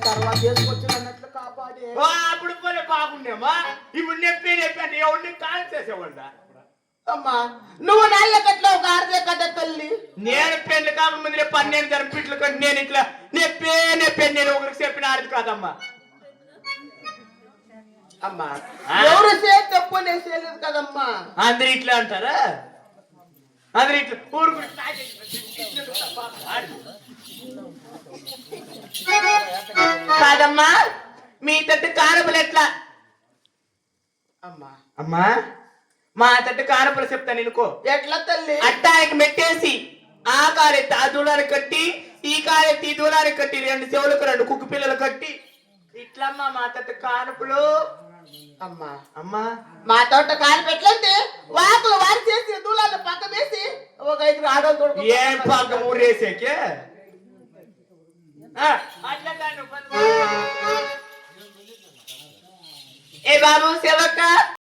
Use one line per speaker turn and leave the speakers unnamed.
తర్వాత చేసుకొచ్చినట్లు కాపాడే
అప్పుడు పోలే బాగుండేమా ఇప్పుడు నొప్పి అంటే ఎవరిని కాల్ చేసేవాళ్ళ
అమ్మా నువ్వు నాళ్ళ కట్ల ఒక ఆరుదే కట్ట తల్లి
నేను పెళ్లి కాక ముందులే 12 జరిపిట్లు కట్టి నేను ఇట్లా నొప్పి నేను ఒకరికి చెప్పిన ఆడది కాదమ్మా
అమ్మా ఎవరు చేతి తప్పు నేను చేయలేదు కదమ్మా
అందరు ఇట్లా అంటారా అందరు ఇట్లా ఊరు కాదమ్మా మీ తట్టు కారపులు ఎట్లా
అమ్మా
అమ్మా మా తట్టు కారపులు చెప్తాను అనుకో
ఎట్లా తల్లి
అట్టానికి మెట్టేసి ఆ కారెత్తి ఆ దూలానికి కట్టి ఈ కారెత్తి ఈ దూలానికి కట్టి 2 చెవులకు 2 కుక్కు పిల్లలు కట్టి ఇట్లమ్మా మా తట్టు కారపులు
అమ్మా
అమ్మా
మా తోట కాలు పెట్టలేంటే వాకులు వారి చేసి దూలాలు పక్క వేసి ఒక 5 ఆడోళ్ళు తోడు
ఏం పాక ఊరేసేకే ఏ బాబు సేవక్క